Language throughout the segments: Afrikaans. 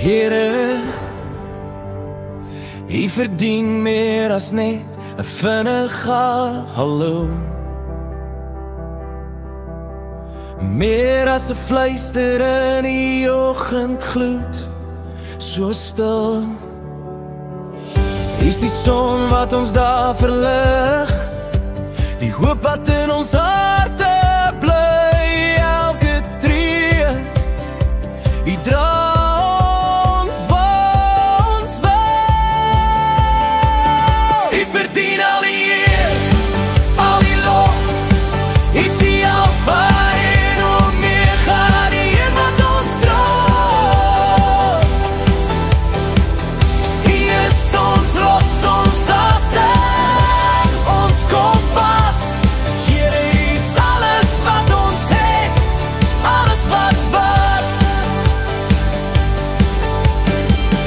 Here, U verdien meer as net 'n vinnige hallo. Meer as 'n fluister in die oggendgloed, so stil. Is die son wat ons daar verlig, die hoop wat in ons harte bly, elke tree, U dra ons waar ons wil. U verdien al die eer, al die lof, is die Alfa en Omega, die Heer wat ons troos. U is ons rots, ons asem, ons kompas. Here, U is alles wat ons het, alles wat was.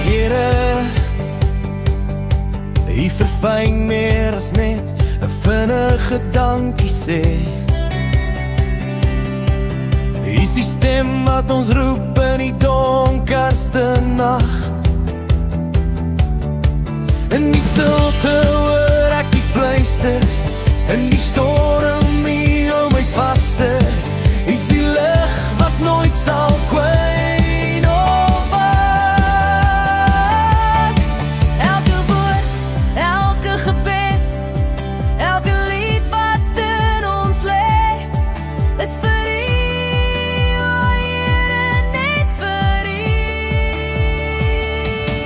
Here, U verfyn meer as net 'n vinnige dankie sê. U is die stem wat ons roep in die donkerste nag. In die stilte hoor ek die fluister, in die storm hier om my vaste. Is die lig wat nooit sal kwyn of wat. Elke woord, elke gebed, elke lied wat in ons lê, is vir U, o Here, net vir U.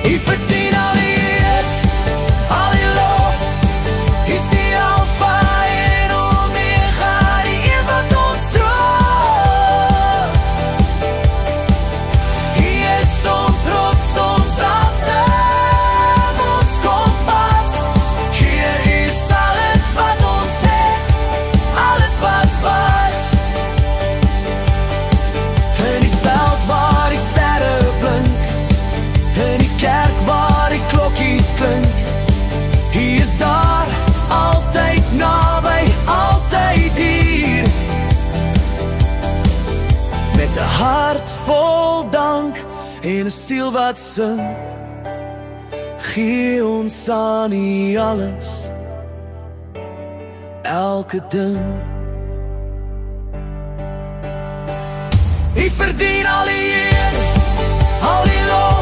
U verdien al die eer, al die lof, is die Alfa en Omega, die Heer wat ons troos. U is ons rots, ons asem, ons kompas. Heer, U is alles wat ons het, alles wat was. In die veld waar die sterre blink, in die kerk waar die klokkies klink, U is daar, altyd naby, altyd hier. Met 'n hart vol dank en 'n siel wat sing, gee ons aan U alles, elke ding. U verdien al die eer, al die lof,